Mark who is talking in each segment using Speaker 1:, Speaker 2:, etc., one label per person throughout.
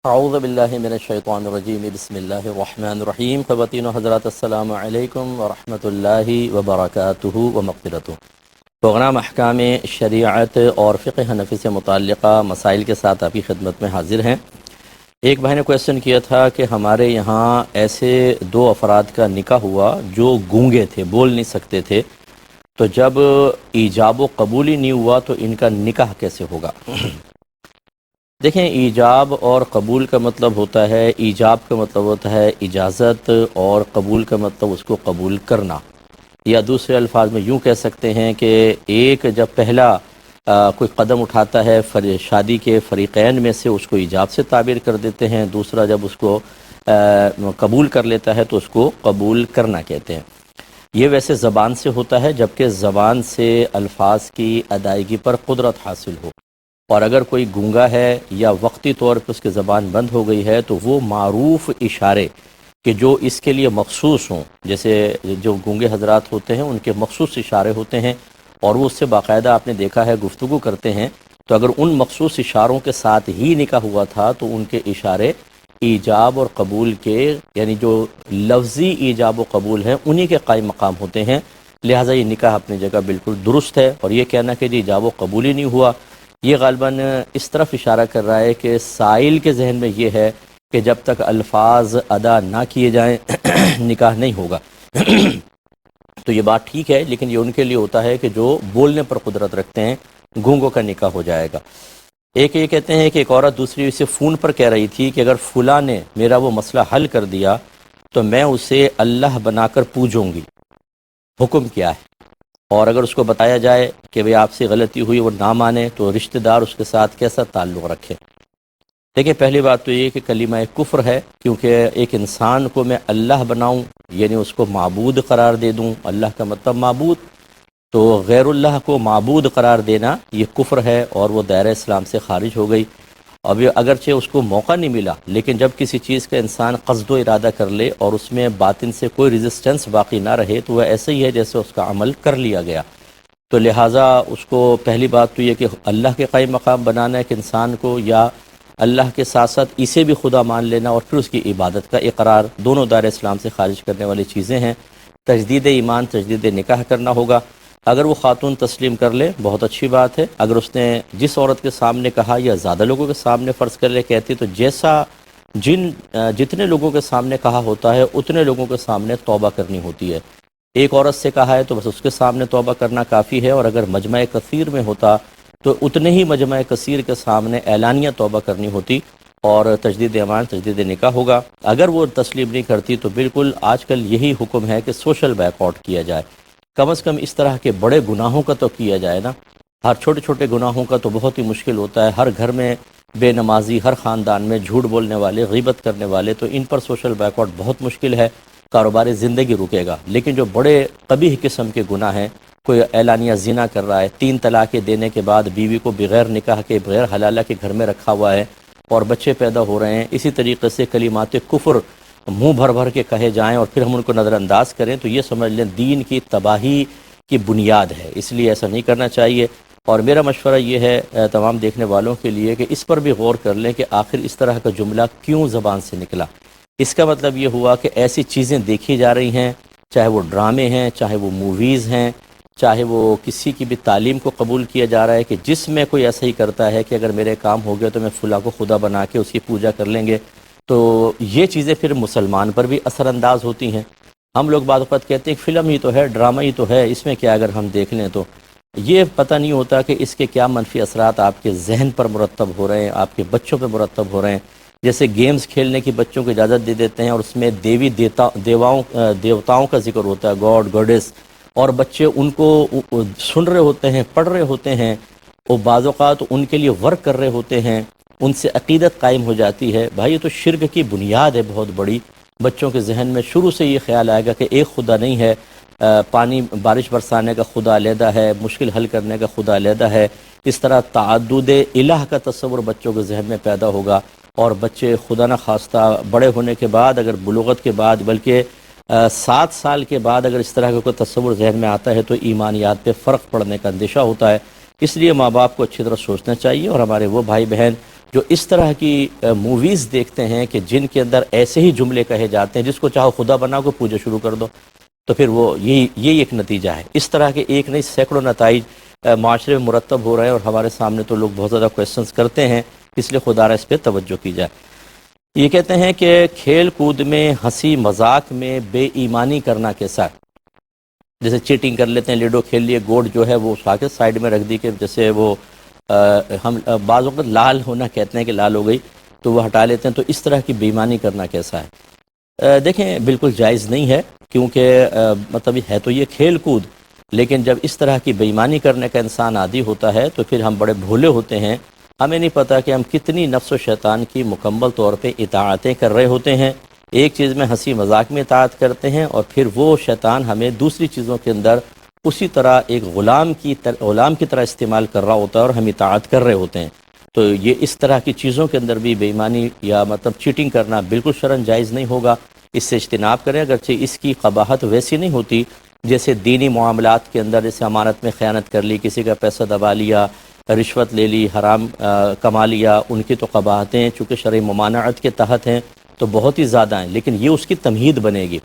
Speaker 1: اعوذ باللہ من الشیطان الرجیم بسم اللہ الرحمن الرحیم خواتین و حضرات السلام علیکم ورحمۃ اللہ وبرکاتہ و مغفرتہ۔ پروگرام احکام شریعت اور فقہ حنفی سے متعلقہ مسائل کے ساتھ آپ کی خدمت میں حاضر ہیں۔ ایک بھائی نے کویسچن کیا تھا کہ ہمارے یہاں ایسے دو افراد کا نکاح ہوا جو گونگے تھے، بول نہیں سکتے تھے، تو جب ایجاب و قبول ہی نہیں ہوا تو ان کا نکاح کیسے ہوگا؟ دیکھیں، ایجاب اور قبول کا مطلب ہوتا ہے، ایجاب کا مطلب ہوتا ہے اجازت، اور قبول کا مطلب اس کو قبول کرنا، یا دوسرے الفاظ میں یوں کہہ سکتے ہیں کہ ایک جب پہلا کوئی قدم اٹھاتا ہے شادی کے فریقین میں سے، اس کو ایجاب سے تعبیر کر دیتے ہیں، دوسرا جب اس کو قبول کر لیتا ہے تو اس کو قبول کرنا کہتے ہیں۔ یہ ویسے زبان سے ہوتا ہے، جبکہ زبان سے الفاظ کی ادائیگی پر قدرت حاصل ہو، اور اگر کوئی گونگا ہے یا وقتی طور پہ اس کی زبان بند ہو گئی ہے تو وہ معروف اشارے کہ جو اس کے لیے مخصوص ہوں، جیسے جو گونگے حضرات ہوتے ہیں ان کے مخصوص اشارے ہوتے ہیں، اور وہ اس سے باقاعدہ آپ نے دیکھا ہے گفتگو کرتے ہیں، تو اگر ان مخصوص اشاروں کے ساتھ ہی نکاح ہوا تھا تو ان کے اشارے ایجاب اور قبول کے، یعنی جو لفظی ایجاب و قبول ہیں انہی کے قائم مقام ہوتے ہیں، لہٰذا یہ نکاح اپنی جگہ بالکل درست ہے۔ اور یہ کہنا کہ جی ایجاب و قبول ہی نہیں ہوا، یہ غالباً اس طرف اشارہ کر رہا ہے کہ سائل کے ذہن میں یہ ہے کہ جب تک الفاظ ادا نہ کیے جائیں نکاح نہیں ہوگا۔ تو یہ بات ٹھیک ہے، لیکن یہ ان کے لیے ہوتا ہے کہ جو بولنے پر قدرت رکھتے ہیں، گونگوں کا نکاح ہو جائے گا۔ ایک یہ کہتے ہیں کہ ایک عورت دوسری سے فون پر کہہ رہی تھی کہ اگر فلاں نے میرا وہ مسئلہ حل کر دیا تو میں اسے اللہ بنا کر پوجوں گی، حکم کیا ہے؟ اور اگر اس کو بتایا جائے کہ بھئی آپ سے غلطی ہوئی، وہ نہ مانے، تو رشتہ دار اس کے ساتھ کیسا تعلق رکھے؟ دیکھیں، پہلی بات تو یہ کہ کلمہ کفر ہے، کیونکہ ایک انسان کو میں اللہ بناؤں، یعنی اس کو معبود قرار دے دوں، اللہ کا مطلب معبود، تو غیر اللہ کو معبود قرار دینا یہ کفر ہے، اور وہ دائرہ اسلام سے خارج ہو گئی۔ اب اگرچہ اس کو موقع نہیں ملا، لیکن جب کسی چیز کا انسان قصد و ارادہ کر لے اور اس میں باطن سے کوئی ریزسٹنس باقی نہ رہے تو وہ ایسے ہی ہے جیسے اس کا عمل کر لیا گیا۔ تو لہٰذا اس کو پہلی بات تو یہ کہ اللہ کے قائم مقام بنانا ہے کہ انسان کو، یا اللہ کے ساتھ ساتھ اسے بھی خدا مان لینا اور پھر اس کی عبادت کا اقرار، دونوں دائرہ اسلام سے خارج کرنے والی چیزیں ہیں۔ تجدید ایمان، تجدید نکاح کرنا ہوگا۔ اگر وہ خاتون تسلیم کر لے بہت اچھی بات ہے، اگر اس نے جس عورت کے سامنے کہا یا زیادہ لوگوں کے سامنے فرض کر لے کہتی، تو جتنے لوگوں کے سامنے کہا ہوتا ہے اتنے لوگوں کے سامنے توبہ کرنی ہوتی ہے۔ ایک عورت سے کہا ہے تو بس اس کے سامنے توبہ کرنا کافی ہے، اور اگر مجمع کثیر میں ہوتا تو اتنے ہی مجمع کثیر کے سامنے اعلانیہ توبہ کرنی ہوتی، اور تجدید ایمان، تجدید نکاح ہوگا۔ اگر وہ تسلیم نہیں کرتی تو بالکل آج کل یہی حکم ہے کہ سوشل بیک آؤٹ کیا جائے، کم از کم اس طرح کے بڑے گناہوں کا تو کیا جائے نا۔ ہر چھوٹے چھوٹے گناہوں کا تو بہت ہی مشکل ہوتا ہے، ہر گھر میں بے نمازی، ہر خاندان میں جھوٹ بولنے والے، غیبت کرنے والے، تو ان پر سوشل بیک آؤٹ بہت مشکل ہے، کاروباری زندگی رکے گا۔ لیکن جو بڑے قبیح قسم کے گناہ ہیں، کوئی اعلانیہ زنا کر رہا ہے، 3 طلاقیں دینے کے بعد بیوی کو بغیر نکاح کے، بغیر حلالہ کے گھر میں رکھا ہوا ہے اور بچے پیدا ہو رہے ہیں، اسی طریقے سے کلمات کفر منہ بھر بھر کے کہے جائیں اور پھر ہم ان کو نظر انداز کریں، تو یہ سمجھ لیں دین کی تباہی کی بنیاد ہے۔ اس لیے ایسا نہیں کرنا چاہیے، اور میرا مشورہ یہ ہے تمام دیکھنے والوں کے لیے کہ اس پر بھی غور کر لیں کہ آخر اس طرح کا جملہ کیوں زبان سے نکلا۔ اس کا مطلب یہ ہوا کہ ایسی چیزیں دیکھی جا رہی ہیں، چاہے وہ ڈرامے ہیں، چاہے وہ موویز ہیں، چاہے وہ کسی کی بھی تعلیم کو قبول کیا جا رہا ہے کہ جس میں کوئی ایسا ہی کرتا ہے کہ اگر میرے کام ہو گیا تو میں فلاں کو خدا بنا کے اس کی پوجا کر لیں گے، تو یہ چیزیں پھر مسلمان پر بھی اثر انداز ہوتی ہیں۔ ہم لوگ بعض اوقات کہتے ہیں کہ فلم ہی تو ہے، ڈرامہ ہی تو ہے، اس میں کیا اگر ہم دیکھ لیں، تو یہ پتہ نہیں ہوتا کہ اس کے کیا منفی اثرات آپ کے ذہن پر مرتب ہو رہے ہیں، آپ کے بچوں پہ مرتب ہو رہے ہیں۔ جیسے گیمز کھیلنے کی بچوں کو اجازت دے دیتے ہیں اور اس میں دیوتاؤں کا ذکر ہوتا ہے، گاڈ گاڈیس، اور بچے ان کو سن رہے ہوتے ہیں، پڑھ رہے ہوتے ہیں، وہ بعض اوقات ان کے لیے ورک کر رہے ہوتے ہیں، ان سے عقیدت قائم ہو جاتی ہے۔ بھائی یہ تو شرک کی بنیاد ہے بہت بڑی۔ بچوں کے ذہن میں شروع سے یہ خیال آئے گا کہ ایک خدا نہیں ہے، پانی بارش برسانے کا خدا علیحدہ ہے، مشکل حل کرنے کا خدا علیحدہ ہے۔ اس طرح تعدد الہ کا تصور بچوں کے ذہن میں پیدا ہوگا، اور بچے خدا نہ خواستہ بڑے ہونے کے بعد، اگر بلوغت کے بعد، بلکہ 7 سال کے بعد اگر اس طرح کا کوئی تصور ذہن میں آتا ہے تو ایمانیات پہ فرق پڑنے کا اندیشہ ہوتا ہے۔ اس لیے ماں باپ کو اچھی طرح سوچنا چاہیے، اور ہمارے وہ بھائی بہن جو اس طرح کی موویز دیکھتے ہیں کہ جن کے اندر ایسے ہی جملے کہے جاتے ہیں، جس کو چاہو خدا بنا کو پوجا شروع کر دو، تو پھر وہ یہی ایک نتیجہ ہے۔ اس طرح کے ایک نہیں سینکڑوں نتائج معاشرے میں مرتب ہو رہے ہیں، اور ہمارے سامنے تو لوگ بہت زیادہ کویسچنز کرتے ہیں، اس لیے خدا را اس پہ توجہ کی جائے۔ یہ کہتے ہیں کہ کھیل کود میں ہنسی مذاق میں بے ایمانی کرنا کیسا ہے؟ جیسے چیٹنگ کر لیتے ہیں، لیڈو کھیل لیے، گوڈ جو ہے وہ اٹھا کے سائڈ میں رکھ دی، کہ جیسے وہ ہم بعض وقت لال ہونا کہتے ہیں کہ لال ہو گئی تو وہ ہٹا لیتے ہیں، تو اس طرح کی بے ایمانی کرنا کیسا ہے؟ دیکھیں بالکل جائز نہیں ہے، کیونکہ مطلب ہے تو یہ کھیل کود، لیکن جب اس طرح کی بے ایمانی کرنے کا انسان عادی ہوتا ہے تو پھر ہم بڑے بھولے ہوتے ہیں، ہمیں نہیں پتہ کہ ہم کتنی نفس و شیطان کی مکمل طور پہ اطاعتیں کر رہے ہوتے ہیں۔ ایک چیز میں ہنسی مذاق میں اطاعت کرتے ہیں، اور پھر وہ شیطان ہمیں دوسری چیزوں کے اندر اسی طرح ایک غلام کی طرح استعمال کر رہا ہوتا ہے، اور ہم اطاعت کر رہے ہوتے ہیں۔ تو یہ اس طرح کی چیزوں کے اندر بھی بے ایمانی یا مطلب چیٹنگ کرنا بالکل شرعاً جائز نہیں ہوگا، اس سے اجتناب کریں، اگرچہ اس کی قباحت ویسی نہیں ہوتی جیسے دینی معاملات کے اندر، جیسے امانت میں خیانت کر لی، کسی کا پیسہ دبا لیا، رشوت لے لی، حرام کما لیا، ان کی تو قباحتیں چونکہ شرعی ممانعت کے تحت ہیں تو بہت ہی زیادہ ہیں، لیکن یہ اس کی تمہید بنے گی۔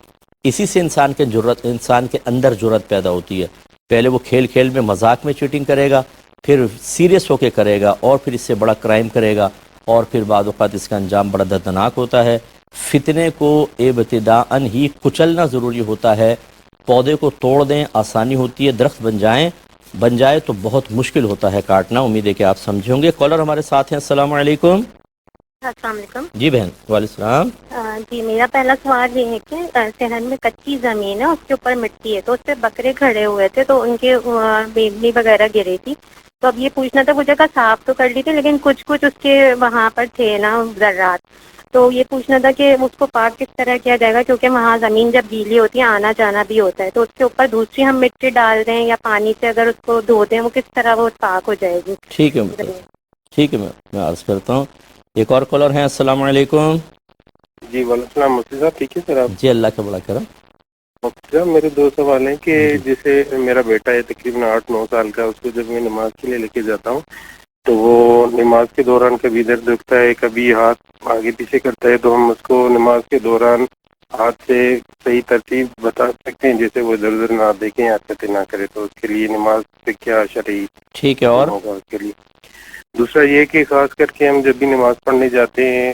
Speaker 1: اسی سے انسان کے اندر جرأت پیدا ہوتی ہے۔ پہلے وہ کھیل کھیل میں مذاق میں چیٹنگ کرے گا، پھر سیریس ہو کے کرے گا، اور پھر اس سے بڑا کرائم کرے گا، اور پھر بعض اوقات اس کا انجام بڑا دردناک ہوتا ہے۔ فتنے کو ابتداءً ہی کچلنا ضروری ہوتا ہے۔ پودے کو توڑ دیں آسانی ہوتی ہے، درخت بن جائے تو بہت مشکل ہوتا ہے کاٹنا۔ امید ہے کہ آپ سمجھیں گے۔ کالر ہمارے ساتھ ہیں، السلام علیکم۔
Speaker 2: السلام علیکم۔
Speaker 1: جی بہن، وعلیکم السلام۔
Speaker 2: جی میرا پہلا سوال یہ ہے کہ صحن میں کچی زمین ہے، اس کے اوپر مٹی ہے، تو اس پہ بکرے کھڑے ہوئے تھے تو ان کے بیلنی وغیرہ گری تھی، تو اب یہ پوچھنا تھا، وہ جگہ صاف تو کر لی تھی لیکن کچھ اس کے وہاں پر تھے نا ذرات، تو یہ پوچھنا تھا کہ اس کو پاک کس طرح کیا جائے گا، کیونکہ وہاں زمین جب گیلی ہوتی ہے آنا جانا بھی ہوتا ہے، تو اس کے اوپر دوسری ہم مٹی ڈال دیں یا پانی سے اگر اس کو دھو دیں، وہ کس طرح وہ پاک ہو جائے گی؟
Speaker 1: ٹھیک ہے، میں عرض کرتا ہوں۔ ایک اور کالر ہیں، السلام علیکم۔
Speaker 3: جی وعلیکم السلام مفتی صاحب، ٹھیک ہے سر آپ؟
Speaker 1: جی اللہ کا بڑا کرم۔
Speaker 3: مفتی صاحب میرے دو سوال ہیں کہ
Speaker 1: جی۔
Speaker 3: جیسے میرا بیٹا ہے تقریباً 8-9 سال کا، اس کو جب میں نماز کے لیے لے کے جاتا ہوں تو وہ نماز کے دوران کبھی ادھر دیکھتا ہے، کبھی ہاتھ آگے پیچھے کرتا ہے، تو ہم اس کو نماز کے دوران ہاتھ سے صحیح ترتیب بتا سکتے ہیں جیسے وہ ادھر ادھر نہ دیکھیں، حرکتیں نہ کرے، تو اس کے لیے نماز سے کیا شرعی
Speaker 1: ٹھیک ہے، اور
Speaker 3: ہوگا اس کے لیے؟ دوسرا یہ کہ خاص کر کے ہم جب بھی نماز پڑھنے جاتے ہیں،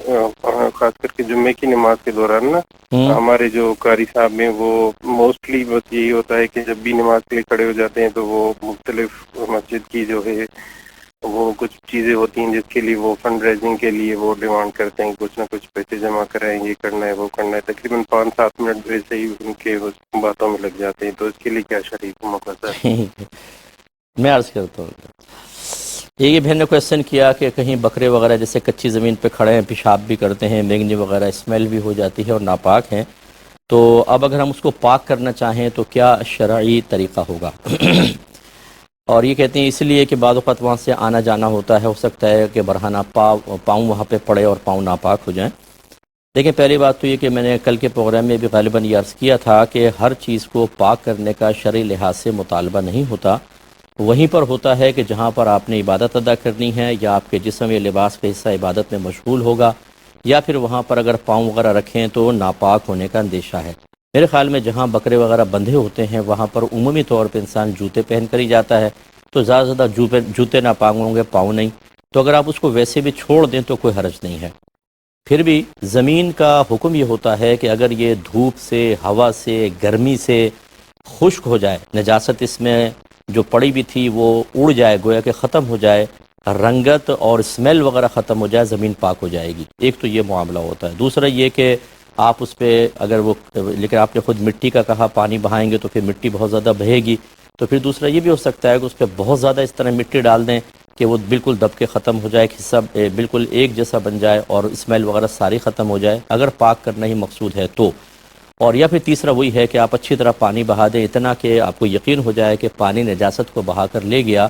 Speaker 3: خاص کر کے جمعے کی نماز کے دوران نا، ہمارے جو قاری صاحب ہیں وہ موسٹلی بس یہی ہوتا ہے کہ جب بھی نماز کے لیے کھڑے ہو جاتے ہیں تو وہ مختلف مسجد کی جو ہے وہ کچھ چیزیں ہوتی ہیں جس کے لیے وہ فنڈ ریزنگ کے لیے وہ ڈیمانڈ کرتے ہیں، کچھ نہ کچھ پیسے جمع کرائیں، یہ کرنا ہے وہ کرنا ہے، تقریباً 5-7 منٹ ویسے ہی ان کے باتوں میں لگ جاتے ہیں، تو اس کے لیے کیا شرعی موقع ہے؟
Speaker 1: میں عرض کرتا ہوں۔ یہ بہن نے کویشچن کیا کہ کہیں بکرے وغیرہ جیسے کچی زمین پہ کھڑے ہیں، پیشاب بھی کرتے ہیں، بینگنی وغیرہ اسمیل بھی ہو جاتی ہے اور ناپاک ہیں، تو اب اگر ہم اس کو پاک کرنا چاہیں تو کیا شرعی طریقہ ہوگا؟ اور یہ کہتے ہیں اس لیے کہ بعض اوقات وہاں سے آنا جانا ہوتا ہے، ہو سکتا ہے کہ برہنہ پاؤں وہاں پہ پڑے اور پاؤں ناپاک ہو جائیں۔ دیکھیں پہلی بات تو یہ کہ میں نے کل کے پروگرام میں بھی غالباً یہ عرض کیا تھا کہ ہر چیز کو پاک کرنے کا شرعی لحاظ سے مطالبہ نہیں ہوتا، وہیں پر ہوتا ہے کہ جہاں پر آپ نے عبادت ادا کرنی ہے یا آپ کے جسم یا لباس کا حصہ عبادت میں مشغول ہوگا، یا پھر وہاں پر اگر پاؤں وغیرہ رکھیں تو ناپاک ہونے کا اندیشہ ہے۔ میرے خیال میں جہاں بکرے وغیرہ بندھے ہوتے ہیں وہاں پر عمومی طور پہ انسان جوتے پہن کر ہی جاتا ہے، تو زیادہ سے زیادہ جوتے ناپاک ہوں گے، پاؤں نہیں، تو اگر آپ اس کو ویسے بھی چھوڑ دیں تو کوئی حرج نہیں ہے۔ پھر بھی زمین کا حکم یہ ہوتا ہے کہ اگر یہ دھوپ سے، ہوا سے، گرمی سے خشک ہو جائے، نجاست اس میں جو پڑی بھی تھی وہ اڑ جائے، گویا کہ ختم ہو جائے، رنگت اور اسمیل وغیرہ ختم ہو جائے، زمین پاک ہو جائے گی۔ ایک تو یہ معاملہ ہوتا ہے۔ دوسرا یہ کہ آپ اس پہ اگر وہ، لیکن آپ نے خود مٹی کا کہا، پانی بہائیں گے تو پھر مٹی بہت زیادہ بہے گی، تو پھر دوسرا یہ بھی ہو سکتا ہے کہ اس پہ بہت زیادہ اس طرح مٹی ڈال دیں کہ وہ بالکل دب کے ختم ہو جائے، حصہ بالکل ایک جیسا بن جائے اور اسمیل وغیرہ ساری ختم ہو جائے، اگر پاک کرنا ہی مقصود ہے تو۔ اور یا پھر تیسرا وہی ہے کہ آپ اچھی طرح پانی بہا دیں، اتنا کہ آپ کو یقین ہو جائے کہ پانی نجاست کو بہا کر لے گیا،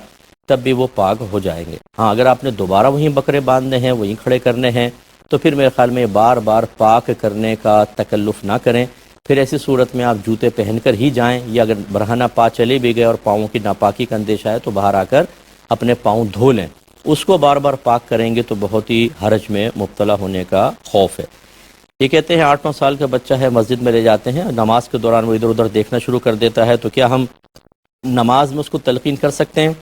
Speaker 1: تب بھی وہ پاک ہو جائیں گے۔ ہاں اگر آپ نے دوبارہ وہیں بکرے باندھنے ہیں، وہیں کھڑے کرنے ہیں، تو پھر میرے خیال میں بار بار پاک کرنے کا تکلف نہ کریں۔ پھر ایسی صورت میں آپ جوتے پہن کر ہی جائیں، یا اگر برہنہ پا چلے بھی گئے اور پاؤں کی ناپاکی کا اندیشہ ہے تو باہر آ کر اپنے پاؤں دھو لیں۔ اس کو بار بار پاک کریں گے تو بہت ہی حرج میں مبتلا ہونے کا خوف ہے۔ یہ کہتے ہیں 8-9 سال کا بچہ ہے، مسجد میں لے جاتے ہیں، نماز کے دوران وہ ادھر ادھر دیکھنا شروع کر دیتا ہے، تو کیا ہم نماز میں اس کو تلقین کر سکتے ہیں؟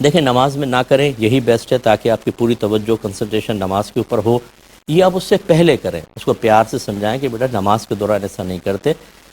Speaker 1: دیکھیں، نماز میں نہ کریں، یہی بیسٹ ہے، تاکہ آپ کی پوری توجہ کنسنٹریشن نماز کے اوپر ہو۔ یہ آپ اس سے پہلے کریں، اس کو پیار سے سمجھائیں کہ بیٹا نماز کے دوران ایسا نہیں کرتے۔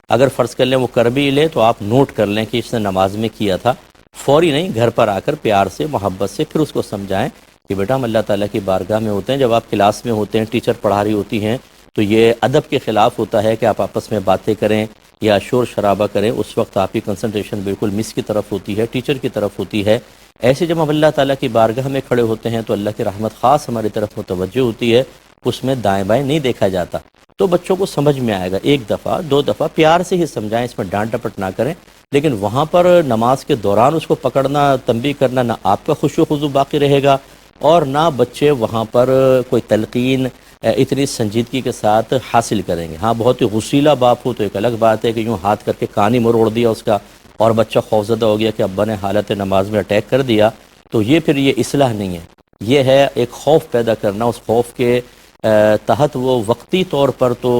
Speaker 1: اگر فرض کر لیں وہ کر بھی لے تو آپ نوٹ کر لیں کہ اس نے نماز میں کیا تھا، فوری نہیں، گھر پر آ کر پیار سے محبت سے پھر اس کو سمجھائیں کہ بیٹا ہم اللہ تعالیٰ کی بارگاہ میں ہوتے ہیں، جب آپ کلاس میں ہوتے ہیں، ٹیچر پڑھا رہی ہوتی ہیں، تو یہ ادب کے خلاف ہوتا ہے کہ آپ آپس میں باتیں کریں یا شور شرابہ کریں، اس وقت آپ کی کنسنٹریشن بالکل مس کی طرف ہوتی ہے، ٹیچر کی طرف ہوتی ہے۔ ایسے جب ہم اللہ تعالیٰ کی بارگاہ میں کھڑے ہوتے ہیں تو اللہ کی رحمت خاص ہماری طرف متوجہ ہوتی ہے، اس میں دائیں بائیں نہیں دیکھا جاتا، تو بچوں کو سمجھ میں آئے گا۔ 1 دفعہ 2 دفعہ پیار سے ہی سمجھائیں، اس میں ڈانٹ ڈپٹ نہ کریں، لیکن وہاں پر نماز کے دوران اس کو پکڑنا، تنبیہ کرنا، نہ آپ کا خشوع و خضوع باقی رہے گا اور نہ بچے وہاں پر کوئی تلقین اتنی سنجیدگی کے ساتھ حاصل کریں گے۔ ہاں، بہت ہی غصیلا باپ ہو تو ایک الگ بات ہے کہ یوں ہاتھ کر کے کان ہی مروڑ دیا اس کا اور بچہ خوفزدہ ہو گیا کہ ابا نے حالت نماز میں اٹیک کر دیا، تو یہ پھر یہ اصلاح نہیں ہے، یہ ہے ایک خوف پیدا کرنا۔ اس خوف کے تحت وہ وقتی طور پر تو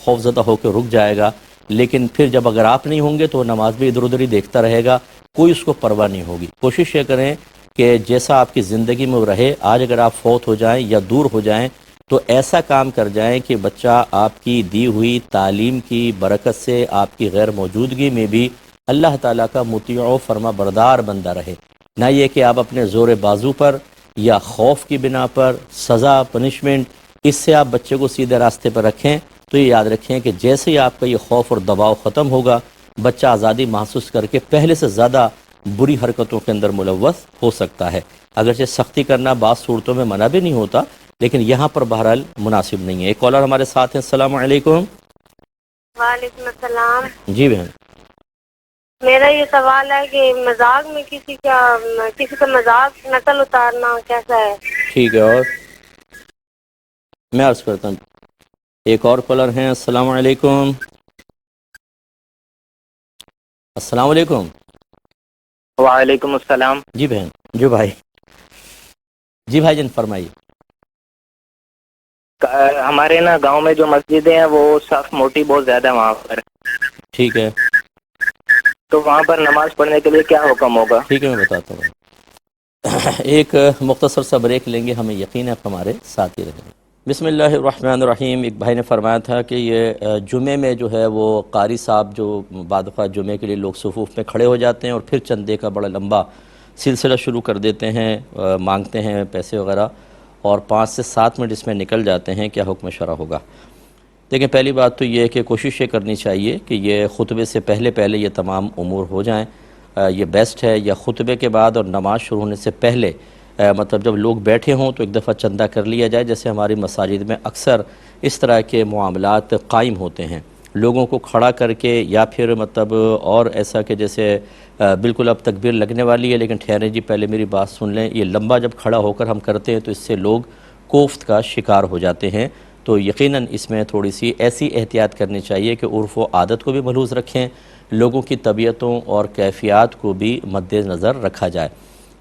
Speaker 1: خوفزدہ ہو کے رک جائے گا، لیکن پھر جب اگر آپ نہیں ہوں گے تو نماز بھی ادھر ادھر ہی دیکھتا رہے گا، کوئی اس کو پرواہ نہیں ہوگی۔ کوشش یہ کریں کہ جیسا آپ کی زندگی میں وہ رہے، آج اگر آپ فوت ہو جائیں یا دور ہو جائیں تو ایسا کام کر جائیں کہ بچہ آپ کی دی ہوئی تعلیم کی برکت سے آپ کی غیر موجودگی میں بھی اللہ تعالیٰ کا مطیع و فرما بردار بندہ رہے، نہ یہ کہ آپ اپنے زور بازو پر یا خوف کی بنا پر سزا، پنشمنٹ، اس سے آپ بچے کو سیدھے راستے پر رکھیں۔ تو یہ یاد رکھیں کہ جیسے ہی آپ کا یہ خوف اور دباؤ ختم ہوگا، بچہ آزادی محسوس کر کے پہلے سے زیادہ بری حرکتوں کے اندر ملوث ہو سکتا ہے۔ اگرچہ سختی کرنا بعض صورتوں میں منع بھی نہیں ہوتا، لیکن یہاں پر بہرحال مناسب نہیں ہے۔ ایک کالر ہمارے ساتھ ہیں، السلام علیکم۔
Speaker 2: وعلیکم السلام۔
Speaker 1: جی بہن،
Speaker 2: میرا یہ سوال ہے کہ مذاق میں کسی کا مذاق نقل اتارنا کیسا ہے؟
Speaker 1: ٹھیک ہے، اور میں عرض کرتا ہوں، ایک اور کالر ہیں، السلام علیکم۔ السلام علیکم۔
Speaker 4: وعلیکم السلام۔
Speaker 1: جی بہن، جو بھائی، جی بھائی جان فرمائیے۔
Speaker 4: ہمارے نا گاؤں میں جو مسجدیں ہیں وہ صف موٹی بہت زیادہ ہے وہاں پر،
Speaker 1: ٹھیک ہے،
Speaker 4: تو وہاں پر نماز پڑھنے کے لیے کیا حکم ہوگا؟
Speaker 1: ٹھیک ہے، میں بتاتا ہوں۔ ایک مختصر سا بریک لیں گے، ہمیں یقین ہے آپ ہمارے ساتھ ہی رہیں گے۔ بسم اللہ الرحمن الرحیم۔ ایک بھائی نے فرمایا تھا کہ یہ جمعے میں جو ہے وہ قاری صاحب جو بعد وقت جمعے کے لیے لوگ صفوف میں کھڑے ہو جاتے ہیں اور پھر چندے کا بڑا لمبا سلسلہ شروع کر دیتے ہیں، مانگتے ہیں پیسے وغیرہ، اور 5 سے 7 منٹ اس میں نکل جاتے ہیں، کیا حکم شرع ہوگا؟ دیکھیں، پہلی بات تو یہ ہے کہ کوشش یہ کرنی چاہیے کہ یہ خطبے سے پہلے یہ تمام امور ہو جائیں، یہ بیسٹ ہے، یا خطبے کے بعد اور نماز شروع ہونے سے پہلے مطلب جب لوگ بیٹھے ہوں تو ایک دفعہ چندہ کر لیا جائے۔ جیسے ہماری مساجد میں اکثر اس طرح کے معاملات قائم ہوتے ہیں، لوگوں کو کھڑا کر کے، یا پھر مطلب اور ایسا کہ جیسے بالکل اب تکبیر لگنے والی ہے لیکن ٹھہریں جی پہلے میری بات سن لیں، یہ لمبا جب کھڑا ہو کر ہم کرتے ہیں تو اس سے لوگ کوفت کا شکار ہو جاتے ہیں۔ تو یقیناً اس میں تھوڑی سی ایسی احتیاط کرنی چاہیے کہ عرف و عادت کو بھی ملحوظ رکھیں، لوگوں کی طبیعتوں اور کیفیات کو بھی مد نظر رکھا جائے۔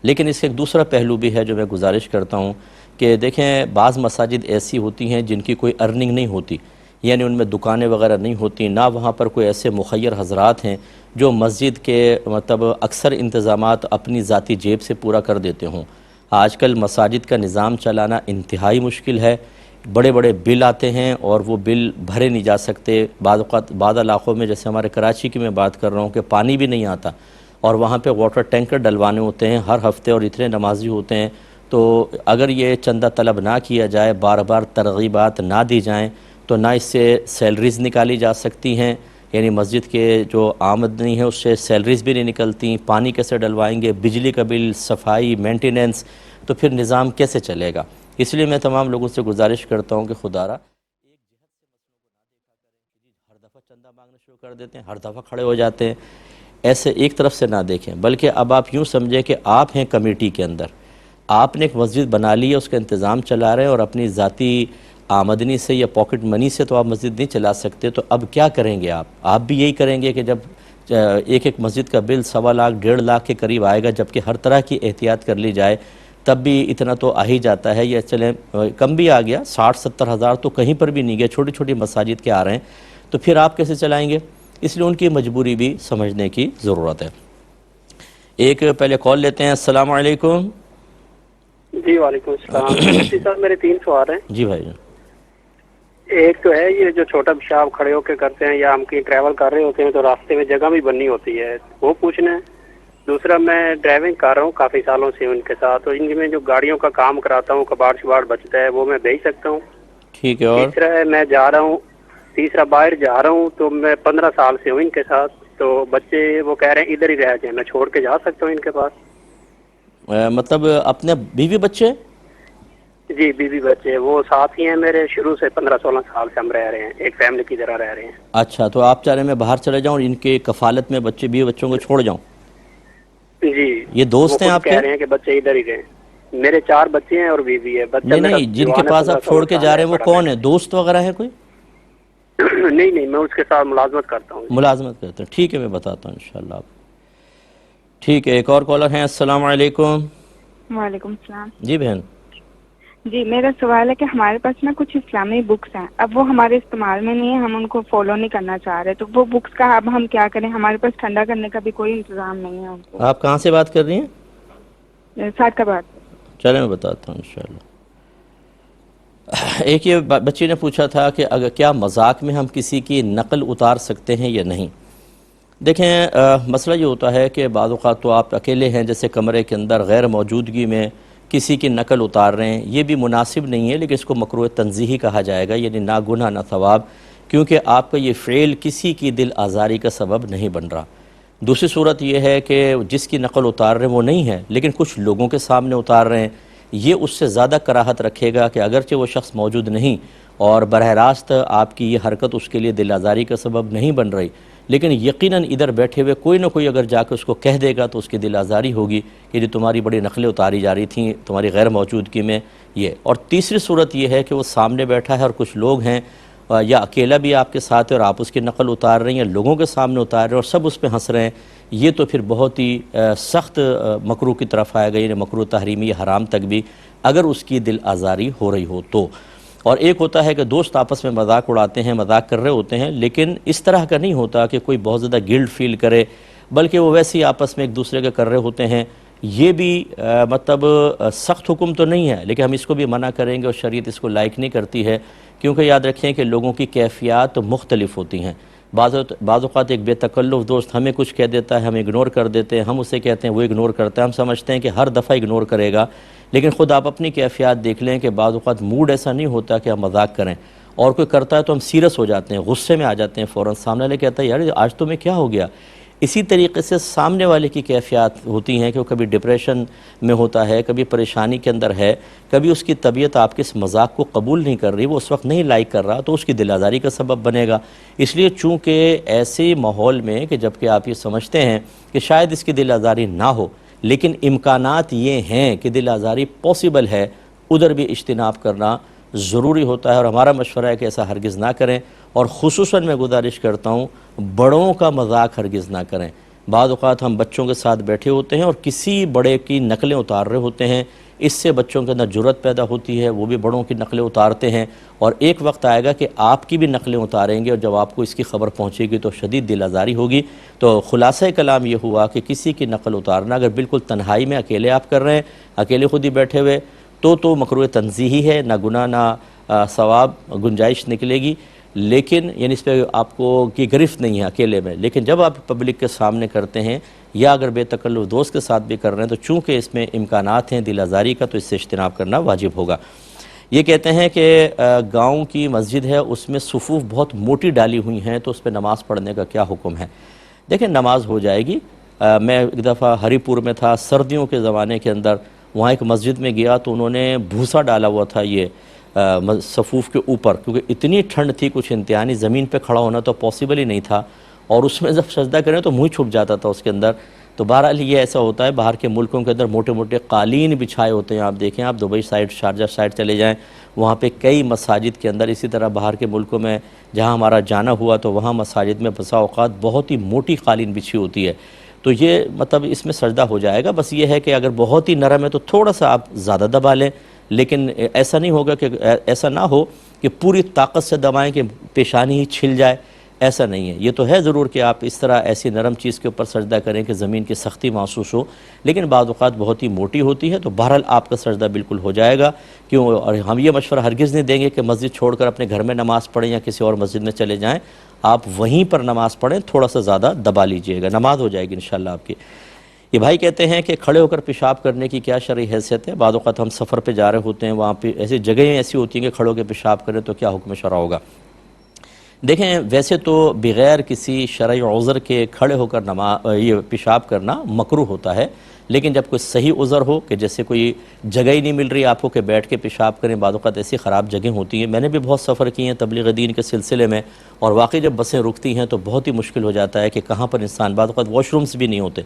Speaker 1: لیکن اس کا ایک دوسرا پہلو بھی ہے جو میں گزارش کرتا ہوں کہ دیکھیں، بعض مساجد ایسی ہوتی ہیں جن کی کوئی ارننگ نہیں ہوتی، یعنی ان میں دکانیں وغیرہ نہیں ہوتی، نہ وہاں پر کوئی ایسے مخیر حضرات ہیں جو مسجد کے مطلب اکثر انتظامات اپنی ذاتی جیب سے پورا کر دیتے ہوں۔ آج کل مساجد کا نظام چلانا انتہائی مشکل ہے، بڑے بڑے بل آتے ہیں اور وہ بل بھرے نہیں جا سکتے۔ بعض علاقوں میں جیسے ہمارے کراچی کی میں بات کر رہا ہوں کہ پانی بھی نہیں آتا، اور وہاں پہ واٹر ٹینکر ڈلوانے ہوتے ہیں ہر ہفتے، اور اتنے نمازی ہوتے ہیں۔ تو اگر یہ چندہ طلب نہ کیا جائے، بار بار ترغیبات نہ دی جائیں، تو نہ اس سے سیلریز نکالی جا سکتی ہیں، یعنی مسجد کے جو آمدنی ہے اس سے سیلریز بھی نہیں نکلتی، پانی کیسے ڈلوائیں گے، بجلی کا بل، صفائی، مینٹیننس، تو پھر نظام کیسے چلے گا؟ اس لیے میں تمام لوگوں سے گزارش کرتا ہوں کہ خدارا ایک جہت سے ہر دفعہ چندہ مانگنا شروع کر دیتے ہیں، ہر دفعہ کھڑے ہو جاتے ہیں، ایسے ایک طرف سے نہ دیکھیں، بلکہ اب آپ یوں سمجھیں کہ آپ ہیں کمیٹی کے اندر، آپ نے ایک مسجد بنا لی ہے، اس کا انتظام چلا رہے ہیں، اور اپنی ذاتی آمدنی سے یا پاکٹ منی سے تو آپ مسجد نہیں چلا سکتے، تو اب کیا کریں گے آپ بھی یہی کریں گے کہ جب ایک مسجد کا بل 1.25 لاکھ 1.5 لاکھ کے قریب آئے گا، جبکہ ہر طرح کی احتیاط کر لی جائے، تب بھی اتنا تو آ ہی جاتا ہے، یا چلیں کم بھی آ گیا، 60-70 ہزار تو کہیں پر بھی نہیں گیا، چھوٹی چھوٹی مساجد کے آ رہے ہیں، تو پھر آپ کیسے چلائیں گے؟ اس لیے ان کی مجبوری بھی سمجھنے کی ضرورت ہے۔ ایک پہلے کال لیتے ہیں۔ السلام علیکم۔
Speaker 5: جی وعلیکم السلام۔ مفتی صاحب میرے 3 سوال ہیں۔
Speaker 1: جی بھائی جان۔
Speaker 5: ایک تو ہے یہ جو چھوٹا پیشاب کھڑے ہو کے کرتے ہیں یا ہم کہیں ٹریول کر رہے ہوتے ہیں تو راستے میں جگہ بھی بننی ہوتی ہے، وہ پوچھنا ہے۔ دوسرا میں ڈرائیونگ کر رہا ہوں کافی سالوں سے ان کے ساتھ، تو ان میں جو گاڑیوں کا کام کراتا ہوں، کباڑ شباڑ بچتا ہے، وہ میں بھیج سکتا ہوں؟
Speaker 1: ٹھیک ہے۔ اور
Speaker 5: تیسرا ہے میں جا رہا ہوں، تیسرا باہر جا رہا ہوں تو میں 15 سال سے ہوں ان کے ساتھ، تو بچے وہ کہہ رہے ہیں ادھر ہی رہ جائیں، میں چھوڑ کے جا سکتا ہوں ان کے پاس؟
Speaker 1: مطلب اپنے بیوی بچے؟
Speaker 5: جی بیوی بچے وہ ساتھ ہی ہیں میرے، شروع سے 15-16 سال سے ہم رہ رہے ہیں، ایک فیملی کی طرح رہ رہے ہیں۔
Speaker 1: اچھا، تو آپ چاہ رہے ہیں میں باہر چلے جاؤں اور ان کے کفالت میں بچے بیوی بچوں کو چھوڑ جاؤں؟
Speaker 5: جی
Speaker 1: یہ دوست
Speaker 5: وہ
Speaker 1: ہیں
Speaker 5: خود
Speaker 1: آپ کے؟
Speaker 5: کہہ رہے ہیں کہ بچے ادھر ہی رہیں۔ میرے 4 بچے ہیں اور بیوی ہے۔ بچہ میرا
Speaker 1: نہیں، جن کے
Speaker 5: جوان ہے،
Speaker 1: پاس
Speaker 5: 15
Speaker 1: آپ چھوڑ کے
Speaker 5: 16
Speaker 1: جا رہے ہیں وہ
Speaker 5: بڑا
Speaker 1: کون ہے؟ دوست وغیرہ ہے کوئی؟
Speaker 5: نہیں میں اس کے ساتھ ملازمت کرتا ہوں۔
Speaker 1: ملازمت کرتے ہیں، ٹھیک ہے، میں بتاتا ہوں انشاءاللہ آپ۔ ٹھیک ہے، ایک اور کالر ہیں۔ السلام علیکم۔
Speaker 6: وعلیکم السلام۔
Speaker 1: جی بہن۔
Speaker 6: جی میرا سوال ہے کہ ہمارے پاس نا کچھ اسلامی بکس ہیں، اب وہ ہمارے استعمال میں نہیں ہے، ہم ان کو فالو نہیں کرنا چاہ رہے، تو وہ بکس کا اب ہم کیا کریں؟ ہمارے پاس ٹھنڈا کرنے کا بھی کوئی انتظام نہیں ہے ان کو۔
Speaker 1: آپ کہاں سے بات کر رہی ہیں؟
Speaker 6: ساتھ کا بات۔
Speaker 1: چلیں میں بتاتا ہوں انشاءاللہ۔ ایک یہ بچی نے پوچھا تھا کہ اگر کیا مذاق میں ہم کسی کی نقل اتار سکتے ہیں یا نہیں؟ دیکھیں مسئلہ یہ ہوتا ہے کہ بعض اوقات تو آپ اکیلے ہیں، جیسے کمرے کے اندر غیر موجودگی میں کسی کی نقل اتار رہے ہیں، یہ بھی مناسب نہیں ہے، لیکن اس کو مکروہ تنزیہی کہا جائے گا، یعنی نہ گناہ نہ ثواب، کیونکہ آپ کا یہ فعل کسی کی دل آزاری کا سبب نہیں بن رہا۔ دوسری صورت یہ ہے کہ جس کی نقل اتار رہے ہیں وہ نہیں ہے، لیکن کچھ لوگوں کے سامنے اتار رہے ہیں، یہ اس سے زیادہ کراہت رکھے گا کہ اگرچہ وہ شخص موجود نہیں اور براہ راست آپ کی یہ حرکت اس کے لیے دل آزاری کا سبب نہیں بن رہی، لیکن یقیناً ادھر بیٹھے ہوئے کوئی نہ کوئی اگر جا کے اس کو کہہ دے گا تو اس کی دل آزاری ہوگی کہ جو تمہاری بڑی نقلیں اتاری جا رہی تھیں تمہاری غیر موجودگی میں یہ۔ اور تیسری صورت یہ ہے کہ وہ سامنے بیٹھا ہے اور کچھ لوگ ہیں یا اکیلا بھی آپ کے ساتھ ہے اور آپ اس کی نقل اتار رہے ہیں یا لوگوں کے سامنے اتار رہے ہیں اور سب اس پہ ہنس رہے ہیں، یہ تو پھر بہت ہی سخت مکروہ کی طرف آئے گا، یعنی مکروہ تحریمی یا حرام تک بھی، اگر اس کی دل آزاری ہو رہی ہو تو۔ اور ایک ہوتا ہے کہ دوست آپس میں مذاق اڑاتے ہیں، مذاق کر رہے ہوتے ہیں، لیکن اس طرح کا نہیں ہوتا کہ کوئی بہت زیادہ گلٹ فیل کرے، بلکہ وہ ویسے ہی آپس میں ایک دوسرے کے کر رہے ہوتے ہیں۔ یہ بھی مطلب سخت حکم تو نہیں ہے، لیکن ہم اس کو بھی منع کریں گے اور شریعت اس کو لائق نہیں کرتی ہے، کیونکہ یاد رکھیں کہ لوگوں کی کیفیات مختلف ہوتی ہیں۔ بعض اوقات ایک بے تکلف دوست ہمیں کچھ کہہ دیتا ہے، ہم اگنور کر دیتے ہیں، ہم اسے کہتے ہیں وہ اگنور کرتا ہے، ہم سمجھتے ہیں کہ ہر دفعہ اگنور کرے گا، لیکن خود آپ اپنی کیفیات دیکھ لیں کہ بعض اوقات موڈ ایسا نہیں ہوتا کہ ہم مذاق کریں، اور کوئی کرتا ہے تو ہم سیریس ہو جاتے ہیں، غصے میں آ جاتے ہیں، فوراً سامنے والے کہتا ہے یار آج تمہیں کیا ہو گیا۔ اسی طریقے سے سامنے والے کی کیفیات ہوتی ہیں کہ وہ کبھی ڈپریشن میں ہوتا ہے، کبھی پریشانی کے اندر ہے، کبھی اس کی طبیعت آپ کے اس مذاق کو قبول نہیں کر رہی، وہ اس وقت نہیں لائک کر رہا، تو اس کی دل آزاری کا سبب بنے گا۔ اس لیے چونکہ ایسے ماحول میں کہ جب کہ آپ یہ سمجھتے ہیں کہ شاید اس کی دل آزاری نہ ہو، لیکن امکانات یہ ہیں کہ دل آزاری پاسبل ہے، ادھر بھی اجتناب کرنا ضروری ہوتا ہے، اور ہمارا مشورہ ہے کہ ایسا ہرگز نہ کریں، اور خصوصاً میں گزارش کرتا ہوں بڑوں کا مذاق ہرگز نہ کریں۔ بعض اوقات ہم بچوں کے ساتھ بیٹھے ہوتے ہیں اور کسی بڑے کی نقلیں اتار رہے ہوتے ہیں، اس سے بچوں کے اندر جرأت پیدا ہوتی ہے، وہ بھی بڑوں کی نقلیں اتارتے ہیں، اور ایک وقت آئے گا کہ آپ کی بھی نقلیں اتاریں گے، اور جب آپ کو اس کی خبر پہنچے گی تو شدید دل آزاری ہوگی۔ تو خلاصہ کلام یہ ہوا کہ کسی کی نقل اتارنا اگر بالکل تنہائی میں اکیلے آپ کر رہے ہیں، اکیلے خود ہی بیٹھے ہوئے، تو مکروہ تنزیہی ہے، نہ گناہ نہ ثواب، گنجائش نکلے گی، لیکن یعنی اس پہ آپ کو کی گرفت نہیں ہے اکیلے میں، لیکن جب آپ پبلک کے سامنے کرتے ہیں یا اگر بے تکلف دوست کے ساتھ بھی کر رہے ہیں تو چونکہ اس میں امکانات ہیں دل آزاری کا، تو اس سے اجتناب کرنا واجب ہوگا۔ یہ کہتے ہیں کہ گاؤں کی مسجد ہے، اس میں صفوف بہت موٹی ڈالی ہوئی ہیں، تو اس پہ نماز پڑھنے کا کیا حکم ہے؟ دیکھیں نماز ہو جائے گی۔ میں ایک دفعہ ہری پور میں تھا، سردیوں کے زمانے کے اندر، وہاں ایک مسجد میں گیا تو انہوں نے بھوسا ڈالا ہوا تھا یہ صفوف کے اوپر، کیونکہ اتنی ٹھنڈ تھی، کچھ انتہائی، زمین پہ کھڑا ہونا تو پاسبل ہی نہیں تھا، اور اس میں جب سجدہ کریں تو منہ چھپ جاتا تھا اس کے اندر۔ تو بہرحال یہ ایسا ہوتا ہے، باہر کے ملکوں کے اندر موٹے موٹے قالین بچھائے ہوتے ہیں، آپ دیکھیں، آپ دبئی سائڈ، شارجہ سائڈ چلے جائیں، وہاں پہ کئی مساجد کے اندر، اسی طرح باہر کے ملکوں میں جہاں ہمارا جانا ہوا تو وہاں مساجد میں بسا اوقات بہت ہی موٹی قالین بچھی ہوتی ہے۔ تو یہ مطلب اس میں سجدہ ہو جائے گا. بس یہ ہے کہ اگر بہت ہی نرم ہے تو تھوڑا سا آپ زیادہ دبا لیں, لیکن ایسا نہیں ہوگا کہ ایسا نہ ہو کہ پوری طاقت سے دبائیں کہ پیشانی ہی چھل جائے, ایسا نہیں ہے. یہ تو ہے ضرور کہ آپ اس طرح ایسی نرم چیز کے اوپر سجدہ کریں کہ زمین کی سختی محسوس ہو, لیکن بعض اوقات بہت ہی موٹی ہوتی ہے تو بہرحال آپ کا سجدہ بالکل ہو جائے گا. کیوں؟ اور ہم یہ مشورہ ہرگز نہیں دیں گے کہ مسجد چھوڑ کر اپنے گھر میں نماز پڑھیں یا کسی اور مسجد میں چلے جائیں. آپ وہیں پر نماز پڑھیں, تھوڑا سا زیادہ دبا لیجئے گا, نماز ہو جائے گی انشاءاللہ آپ کی. یہ بھائی کہتے ہیں کہ کھڑے ہو کر پیشاب کرنے کی کیا شرعی حیثیت ہے؟ بعض اوقات ہم سفر پہ جا رہے ہوتے ہیں, وہاں پہ ایسی جگہیں ایسی ہوتی ہیں کہ کھڑے ہو کے پیشاب کریں, تو کیا حکم شرع ہوگا؟ دیکھیں, ویسے تو بغیر کسی شرعی عذر کے کھڑے ہو کر یہ پیشاب کرنا مکروہ ہوتا ہے, لیکن جب کوئی صحیح عذر ہو کہ جیسے کوئی جگہ ہی نہیں مل رہی آپ کو کہ بیٹھ کے پیشاب کریں, بعض اوقات ایسی خراب جگہیں ہوتی ہیں. میں نے بھی بہت سفر کی ہیں تبلیغ دین کے سلسلے میں, اور واقعی جب بسیں رکتی ہیں تو بہت ہی مشکل ہو جاتا ہے کہ کہاں پر انسان, بعض اوقات واش رومز بھی نہیں ہوتے.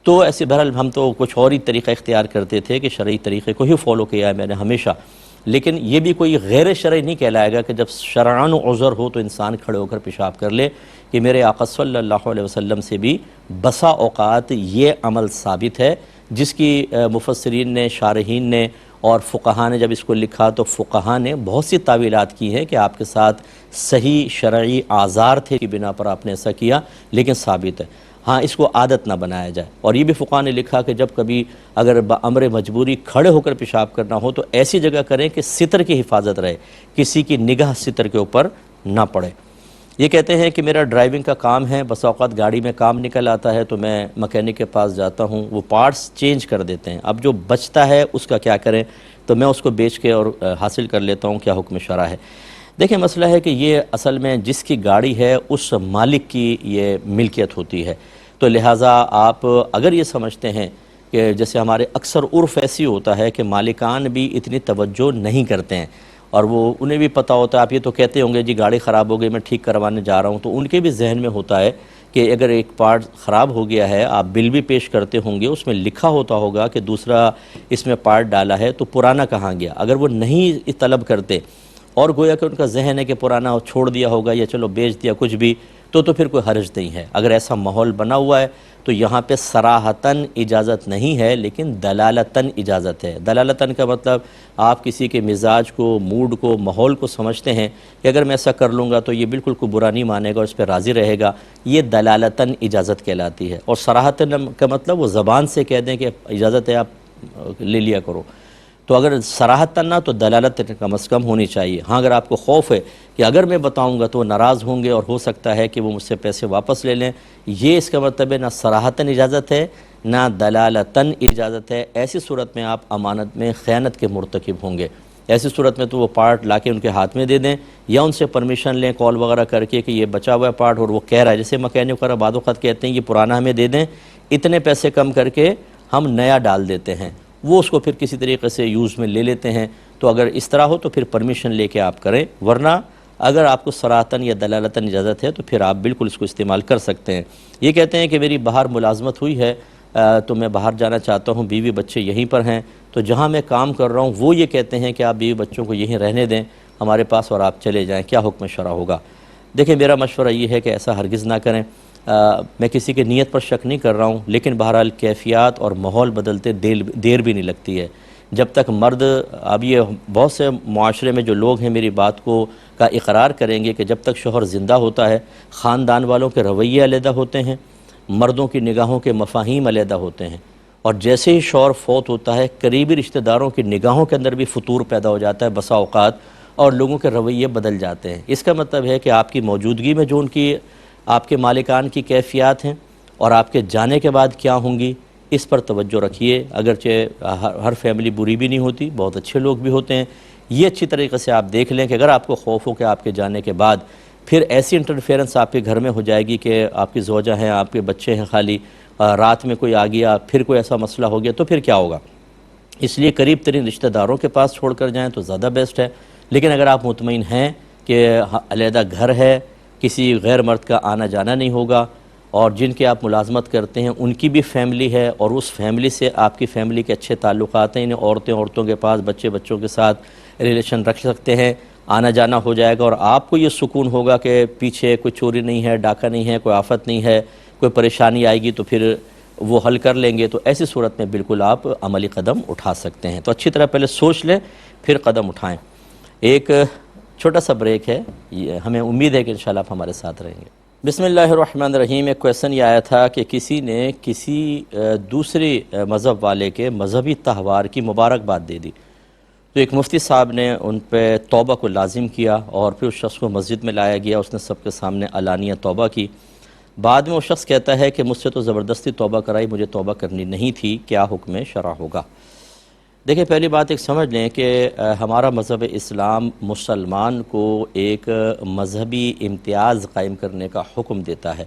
Speaker 1: تو ایسے بہرحال ہم تو کچھ اور ہی طریقہ اختیار کرتے تھے کہ شرعی طریقے کو ہی فالو کیا ہے میں نے ہمیشہ, لیکن یہ بھی کوئی غیر شرعی نہیں کہلائے گا کہ جب شرعاً عذر ہو تو انسان کھڑے ہو کر پیشاب کر لے. کہ میرے آقا صلی اللہ علیہ وسلم سے بھی بسا اوقات یہ عمل ثابت ہے, جس کی مفسرین نے, شارحین نے اور فقہاء نے جب اس کو لکھا تو فقہاء نے بہت سی تعویلات کی ہیں کہ آپ کے ساتھ صحیح شرعی آزار تھے کی بنا پر آپ نے ایسا کیا, لیکن ثابت ہے. ہاں, اس کو عادت نہ بنایا جائے. اور یہ بھی فقہاء نے لکھا کہ جب کبھی اگر بامر مجبوری کھڑے ہو کر پیشاب کرنا ہو تو ایسی جگہ کریں کہ ستر کی حفاظت رہے, کسی کی نگاہ ستر کے اوپر نہ پڑے. یہ کہتے ہیں کہ میرا ڈرائیونگ کا کام ہے, بس اوقات گاڑی میں کام نکل آتا ہے تو میں مکینک کے پاس جاتا ہوں, وہ پارٹس چینج کر دیتے ہیں. اب جو بچتا ہے اس کا کیا کریں؟ تو میں اس کو بیچ کے اور حاصل کر لیتا ہوں, کیا حکم شرع ہے؟ دیکھیں, مسئلہ ہے کہ یہ اصل میں جس کی گاڑی ہے اس مالک کی یہ ملکیت ہوتی ہے, تو لہٰذا آپ اگر یہ سمجھتے ہیں کہ جیسے ہمارے اکثر عرف ایسی ہوتا ہے کہ مالکان بھی اتنی توجہ نہیں کرتے ہیں, اور وہ انہیں بھی پتہ ہوتا ہے, آپ یہ تو کہتے ہوں گے جی گاڑی خراب ہو گئی میں ٹھیک کروانے جا رہا ہوں, تو ان کے بھی ذہن میں ہوتا ہے کہ اگر ایک پارٹ خراب ہو گیا ہے, آپ بل بھی پیش کرتے ہوں گے, اس میں لکھا ہوتا ہوگا کہ دوسرا اس میں پارٹ ڈالا ہے, تو پرانا کہاں گیا؟ اگر وہ نہیں طلب کرتے اور گویا کہ ان کا ذہن ہے کہ پرانا چھوڑ دیا ہوگا یا چلو بیچ دیا کچھ بھی, تو پھر کوئی حرج نہیں ہے. اگر ایسا ماحول بنا ہوا ہے تو یہاں پہ صراحتاً اجازت نہیں ہے, لیکن دلالتاً اجازت ہے. دلالتاً کا مطلب آپ کسی کے مزاج کو, موڈ کو, ماحول کو سمجھتے ہیں کہ اگر میں ایسا کر لوں گا تو یہ بالکل کوئی برا نہیں مانے گا اور اس پہ راضی رہے گا, یہ دلالتاً اجازت کہلاتی ہے. اور صراحتاً کا مطلب وہ زبان سے کہہ دیں کہ اجازت ہے آپ لے لیا کرو. تو اگر صراحتاً نہ تو دلالت کم از کم ہونی چاہیے. ہاں, اگر آپ کو خوف ہے کہ اگر میں بتاؤں گا تو وہ ناراض ہوں گے اور ہو سکتا ہے کہ وہ مجھ سے پیسے واپس لے لیں, یہ اس کا مطلب ہے نہ صراحتاً اجازت ہے نہ دلالتاً اجازت ہے. ایسی صورت میں آپ امانت میں خیانت کے مرتکب ہوں گے. ایسی صورت میں تو وہ پارٹ لا کے ان کے ہاتھ میں دے دیں, یا ان سے پرمیشن لیں کال وغیرہ کر کے کہ یہ بچا ہوا ہے پارٹ اور وہ کہہ رہا ہے, جیسے مکینک وغیرہ بعض وقت کہتے ہیں یہ پرانا ہمیں دے دیں, اتنے پیسے کم کر کے ہم نیا ڈال دیتے ہیں, وہ اس کو پھر کسی طریقے سے یوز میں لے لیتے ہیں. تو اگر اس طرح ہو تو پھر پرمیشن لے کے آپ کریں, ورنہ اگر آپ کو صراحتاً یا دلالتاً اجازت ہے تو پھر آپ بالکل اس کو استعمال کر سکتے ہیں. یہ کہتے ہیں کہ میری باہر ملازمت ہوئی ہے تو میں باہر جانا چاہتا ہوں, بیوی بچے یہیں پر ہیں, تو جہاں میں کام کر رہا ہوں وہ یہ کہتے ہیں کہ آپ بیوی بچوں کو یہیں رہنے دیں ہمارے پاس اور آپ چلے جائیں, کیا حکم شرع ہوگا؟ دیکھیں, میرا مشورہ یہ ہے کہ ایسا ہرگز نہ کریں. میں کسی کی نیت پر شک نہیں کر رہا ہوں, لیکن بہرحال کیفیات اور ماحول بدلتے دیر بھی نہیں لگتی ہے. جب تک مرد, اب یہ بہت سے معاشرے میں جو لوگ ہیں میری بات کو کا اقرار کریں گے کہ جب تک شوہر زندہ ہوتا ہے خاندان والوں کے رویے علیحدہ ہوتے ہیں, مردوں کی نگاہوں کے مفاہیم علیحدہ ہوتے ہیں, اور جیسے ہی شوہر فوت ہوتا ہے قریبی رشتہ داروں کی نگاہوں کے اندر بھی فتور پیدا ہو جاتا ہے بسا اوقات, اور لوگوں کے رویے بدل جاتے ہیں. اس کا مطلب ہے کہ آپ کی موجودگی میں جو ان کی آپ کے مالکان کی کیفیات ہیں اور آپ کے جانے کے بعد کیا ہوں گی, اس پر توجہ رکھیے. اگرچہ ہر فیملی بری بھی نہیں ہوتی, بہت اچھے لوگ بھی ہوتے ہیں. یہ اچھی طریقے سے آپ دیکھ لیں کہ اگر آپ کو خوف ہو کہ آپ کے جانے کے بعد پھر ایسی انٹرفیرنس آپ کے گھر میں ہو جائے گی کہ آپ کی زوجہ ہیں, آپ کے بچے ہیں, خالی رات میں کوئی آ گیا, پھر کوئی ایسا مسئلہ ہو گیا, تو پھر کیا ہوگا؟ اس لیے قریب ترین رشتہ داروں کے پاس چھوڑ کر جائیں تو زیادہ بیسٹ ہے. لیکن اگر آپ مطمئن ہیں کہ علیحدہ گھر ہے, کسی غیر مرد کا آنا جانا نہیں ہوگا, اور جن کے آپ ملازمت کرتے ہیں ان کی بھی فیملی ہے اور اس فیملی سے آپ کی فیملی کے اچھے تعلقات ہیں, انہیں عورتوں کے پاس بچوں کے ساتھ ریلیشن رکھ سکتے ہیں, آنا جانا ہو جائے گا, اور آپ کو یہ سکون ہوگا کہ پیچھے کوئی چوری نہیں ہے, ڈاکہ نہیں ہے, کوئی آفت نہیں ہے, کوئی پریشانی آئے گی تو پھر وہ حل کر لیں گے، تو ایسی صورت میں بالکل آپ عملی قدم اٹھا سکتے ہیں۔ تو اچھی طرح پہلے سوچ لیں پھر قدم اٹھائیں۔ ایک چھوٹا سا بریک ہے، ہمیں امید ہے کہ انشاءاللہ آپ ہمارے ساتھ رہیں گے۔ بسم اللہ الرحمن الرحیم۔ ایک کویسچن یہ آیا تھا کہ کسی نے کسی دوسری مذہب والے کے مذہبی تہوار کی مبارکباد دے دی، تو ایک مفتی صاحب نے ان پہ توبہ کو لازم کیا اور پھر اس شخص کو مسجد میں لایا گیا، اس نے سب کے سامنے علانیہ توبہ کی۔ بعد میں وہ شخص کہتا ہے کہ مجھ سے تو زبردستی توبہ کرائی، مجھے توبہ کرنی نہیں تھی، کیا حکم شرع ہوگا؟ دیکھیں، پہلی بات ایک سمجھ لیں کہ ہمارا مذہب اسلام مسلمان کو ایک مذہبی امتیاز قائم کرنے کا حکم دیتا ہے،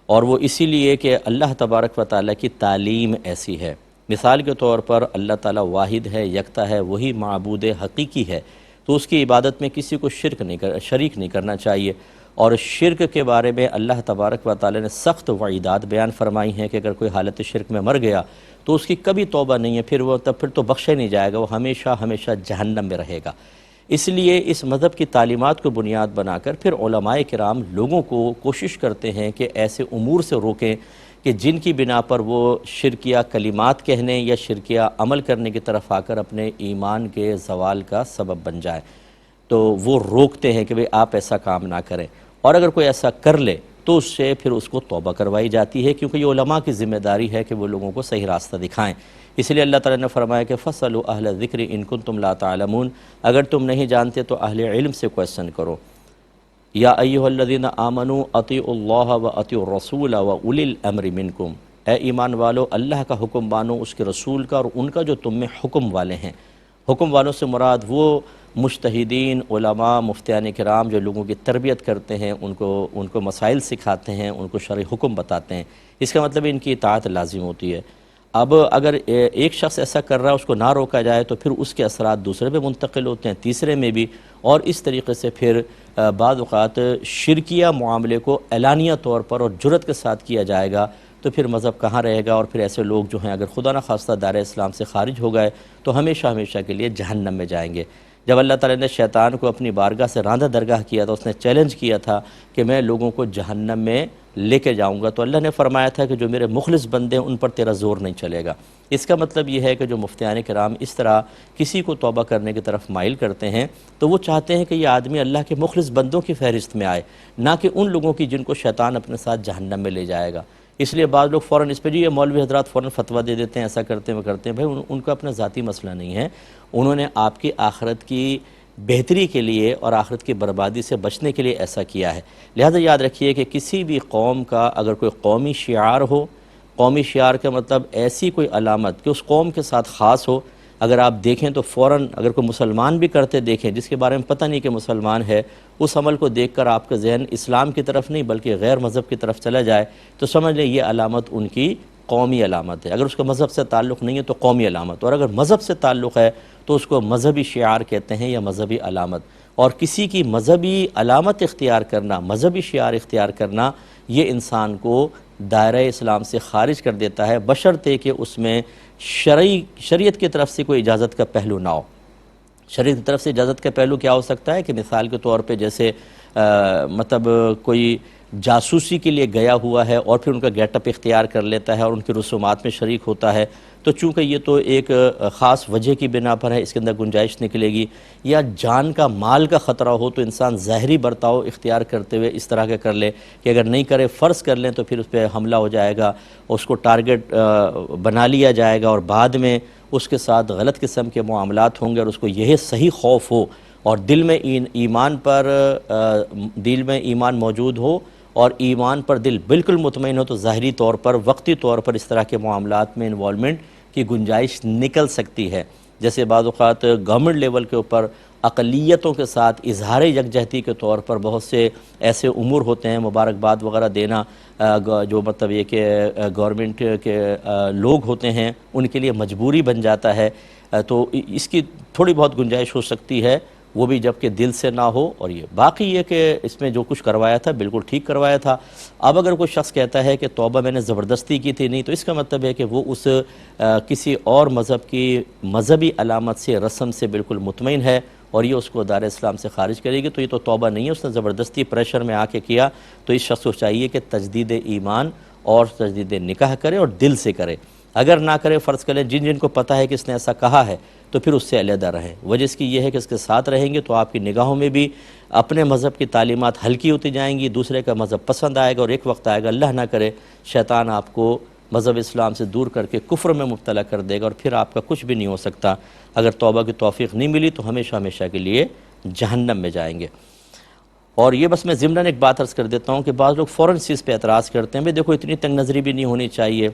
Speaker 1: اور وہ اسی لیے کہ اللہ تبارک و تعالیٰ کی تعلیم ایسی ہے۔ مثال کے طور پر اللہ تعالیٰ واحد ہے، یکتا ہے، وہی معبود حقیقی ہے، تو اس کی عبادت میں کسی کو شریک نہیں کرنا چاہیے۔ اور شرک کے بارے میں اللہ تبارک و تعالیٰ نے سخت وعیدات بیان فرمائی ہیں کہ اگر کوئی حالت شرک میں مر گیا تو اس کی کبھی توبہ نہیں ہے، پھر تو بخشے نہیں جائے گا، وہ ہمیشہ ہمیشہ جہنم میں رہے گا۔ اس لیے اس مذہب کی تعلیمات کو بنیاد بنا کر پھر علماء کرام لوگوں کو کوشش کرتے ہیں کہ ایسے امور سے روکیں کہ جن کی بنا پر وہ شرکیہ کلمات کہنے یا شرکیہ عمل کرنے کی طرف آ کر اپنے ایمان کے زوال کا سبب بن جائیں، تو وہ روکتے ہیں کہ آپ ایسا کام نہ کریں، اور اگر کوئی ایسا کر لے تو اس سے پھر اس کو توبہ کروائی جاتی ہے، کیونکہ یہ علماء کی ذمہ داری ہے کہ وہ لوگوں کو صحیح راستہ دکھائیں۔ اس لیے اللہ تعالیٰ نے فرمایا کہ فَاسْأَلُوا أَهْلَ الذِّكْرِ إِن كُنتُمْ لَا تَعْلَمُونَ، اگر تم نہیں جانتے تو اہل علم سے کویسچن کرو۔ یا ایھا الذین آمنوا اطیعوا اللہ واطیعوا الرسول واولی الامر منکم، اے ایمان والو اللہ کا حکم مانو، اس کے رسول کا، اور ان کا جو تم میں حکم والے ہیں۔ حکم والوں سے مراد وہ مجتہدین، علماء، مفتیان کرام جو لوگوں کی تربیت کرتے ہیں، ان کو مسائل سکھاتے ہیں، ان کو شرعی حکم بتاتے ہیں، اس کا مطلب ان کی اطاعت لازم ہوتی ہے۔ اب اگر ایک شخص ایسا کر رہا ہے، اس کو نہ روکا جائے تو پھر اس کے اثرات دوسرے پہ منتقل ہوتے ہیں، تیسرے میں بھی، اور اس طریقے سے پھر بعض اوقات شرکیہ معاملے کو اعلانیہ طور پر اور جرأت کے ساتھ کیا جائے گا، تو پھر مذہب کہاں رہے گا؟ اور پھر ایسے لوگ جو ہیں اگر خدا نہ خواستہ دائرہ اسلام سے خارج ہو گئے تو ہمیشہ ہمیشہ کے لیے جہنم میں جائیں گے۔ جب اللہ تعالیٰ نے شیطان کو اپنی بارگاہ سے راندہ درگاہ کیا تھا، اس نے چیلنج کیا تھا کہ میں لوگوں کو جہنم میں لے کے جاؤں گا، تو اللہ نے فرمایا تھا کہ جو میرے مخلص بندے ہیں ان پر تیرا زور نہیں چلے گا۔ اس کا مطلب یہ ہے کہ جو مفتیان کرام اس طرح کسی کو توبہ کرنے کی طرف مائل کرتے ہیں تو وہ چاہتے ہیں کہ یہ آدمی اللہ کے مخلص بندوں کی فہرست میں آئے، نہ کہ ان لوگوں کی جن کو شیطان اپنے ساتھ جہنم میں لے جائے گا۔ اس لیے بعض لوگ فوراً اس پہ یہ مولوی حضرات فوراً فتویٰ دے دیتے ہیں، ایسا کرتے ہیں وہ کرتے ہیں۔ بھائی ان کا اپنا ذاتی مسئلہ نہیں ہے، انہوں نے آپ کی آخرت کی بہتری کے لیے اور آخرت کی بربادی سے بچنے کے لیے ایسا کیا ہے۔ لہذا یاد رکھیے کہ کسی بھی قوم کا اگر کوئی قومی شعار ہو، قومی شعار کا مطلب ایسی کوئی علامت کہ اس قوم کے ساتھ خاص ہو، اگر آپ دیکھیں تو فوراً اگر کوئی مسلمان بھی کرتے دیکھیں جس کے بارے میں پتہ نہیں کہ مسلمان ہے، اس عمل کو دیکھ کر آپ کا ذہن اسلام کی طرف نہیں بلکہ غیر مذہب کی طرف چلا جائے تو سمجھ لیں یہ علامت ان کی قومی علامت ہے۔ اگر اس کا مذہب سے تعلق نہیں ہے تو قومی علامت، اور اگر مذہب سے تعلق ہے تو اس کو مذہبی شعار کہتے ہیں یا مذہبی علامت۔ اور کسی کی مذہبی علامت اختیار کرنا، مذہبی شعار اختیار کرنا، یہ انسان کو دائرہ اسلام سے خارج کر دیتا ہے، بشرطے کہ اس میں شریعت کی طرف سے کوئی اجازت کا پہلو نہ ہو۔ شریعت کی طرف سے اجازت کا پہلو کیا ہو سکتا ہے کہ مثال کے طور پہ جیسے مطلب کوئی جاسوسی کے لیے گیا ہوا ہے اور پھر ان کا گیٹ اپ اختیار کر لیتا ہے اور ان کی رسومات میں شریک ہوتا ہے، تو چونکہ یہ تو ایک خاص وجہ کی بنا پر ہے، اس کے اندر گنجائش نکلے گی۔ یا جان کا مال کا خطرہ ہو تو انسان ظاہری برتاؤ اختیار کرتے ہوئے اس طرح کے کر لے کہ اگر نہیں کرے فرض کر لیں تو پھر اس پہ حملہ ہو جائے گا، اس کو ٹارگٹ بنا لیا جائے گا اور بعد میں اس کے ساتھ غلط قسم کے معاملات ہوں گے، اور اس کو یہ صحیح خوف ہو اور دل میں ایمان موجود ہو اور ایمان پر دل بالکل مطمئن ہو، تو ظاہری طور پر وقتی طور پر اس طرح کے معاملات میں انوالومنٹ کی گنجائش نکل سکتی ہے۔ جیسے بعض اوقات گورنمنٹ لیول کے اوپر اقلیتوں کے ساتھ اظہار یکجہتی کے طور پر بہت سے ایسے امور ہوتے ہیں، مبارکباد وغیرہ دینا، جو مطلب یہ کہ گورنمنٹ کے لوگ ہوتے ہیں ان کے لیے مجبوری بن جاتا ہے، تو اس کی تھوڑی بہت گنجائش ہو سکتی ہے، وہ بھی جب کہ دل سے نہ ہو۔ اور یہ باقی یہ کہ اس میں جو کچھ کروایا تھا بالکل ٹھیک کروایا تھا۔ اب اگر کوئی شخص کہتا ہے کہ توبہ میں نے زبردستی کی تھی، نہیں، تو اس کا مطلب ہے کہ وہ اس کسی اور مذہب کی مذہبی علامت سے، رسم سے بالکل مطمئن ہے اور یہ اس کو دائرہ اسلام سے خارج کرے گی، تو یہ تو توبہ نہیں ہے، اس نے زبردستی پریشر میں آ کے کیا۔ تو اس شخص کو چاہیے کہ تجدید ایمان اور تجدید نکاح کرے اور دل سے کرے. اگر نہ کرے فرض کریں جن جن کو پتہ ہے کہ اس نے ایسا کہا ہے تو پھر اس سے علیحدہ رہیں. وجہ اس کی یہ ہے کہ اس کے ساتھ رہیں گے تو آپ کی نگاہوں میں بھی اپنے مذہب کی تعلیمات ہلکی ہوتی جائیں گی, دوسرے کا مذہب پسند آئے گا, اور ایک وقت آئے گا اللہ نہ کرے شیطان آپ کو مذہب اسلام سے دور کر کے کفر میں مبتلا کر دے گا, اور پھر آپ کا کچھ بھی نہیں ہو سکتا. اگر توبہ کی توفیق نہیں ملی تو ہمیشہ ہمیشہ کے لیے جہنم میں جائیں گے. اور یہ بس میں ضمناً ایک بات عرض کر دیتا ہوں کہ بعض لوگ فوراً چیز پہ اعتراض کرتے ہیں, بھئی دیکھو اتنی تنگ نظری بھی نہیں ہونی چاہیے.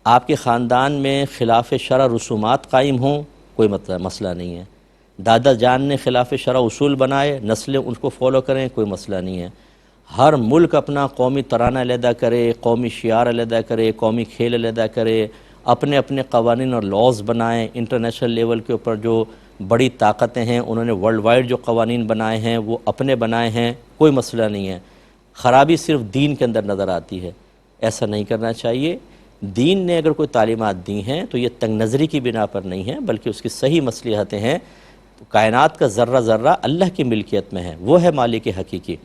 Speaker 1: آپ کے خاندان میں خلاف شرع رسومات قائم ہوں کوئی مسئلہ نہیں ہے. دادا جان نے خلاف شرع اصول بنائے, نسلیں ان کو فالو کریں, کوئی مسئلہ نہیں ہے. ہر ملک اپنا قومی ترانہ علیحدہ کرے, قومی شعار علیحدہ کرے, قومی کھیل علیحدہ کرے, اپنے اپنے قوانین اور لاز بنائیں. انٹرنیشنل لیول کے اوپر جو بڑی طاقتیں ہیں انہوں نے ورلڈ وائڈ جو قوانین بنائے ہیں وہ اپنے بنائے ہیں, کوئی مسئلہ نہیں ہے. خرابی صرف دین کے اندر نظر آتی ہے, ایسا نہیں کرنا چاہیے. دین نے اگر کوئی تعلیمات دی ہیں تو یہ تنگ نظری کی بنا پر نہیں ہے بلکہ اس کی صحیح مصلحتیں ہیں. کائنات کا ذرہ ذرہ اللہ کی ملکیت میں ہے, وہ ہے مالک حقیقی,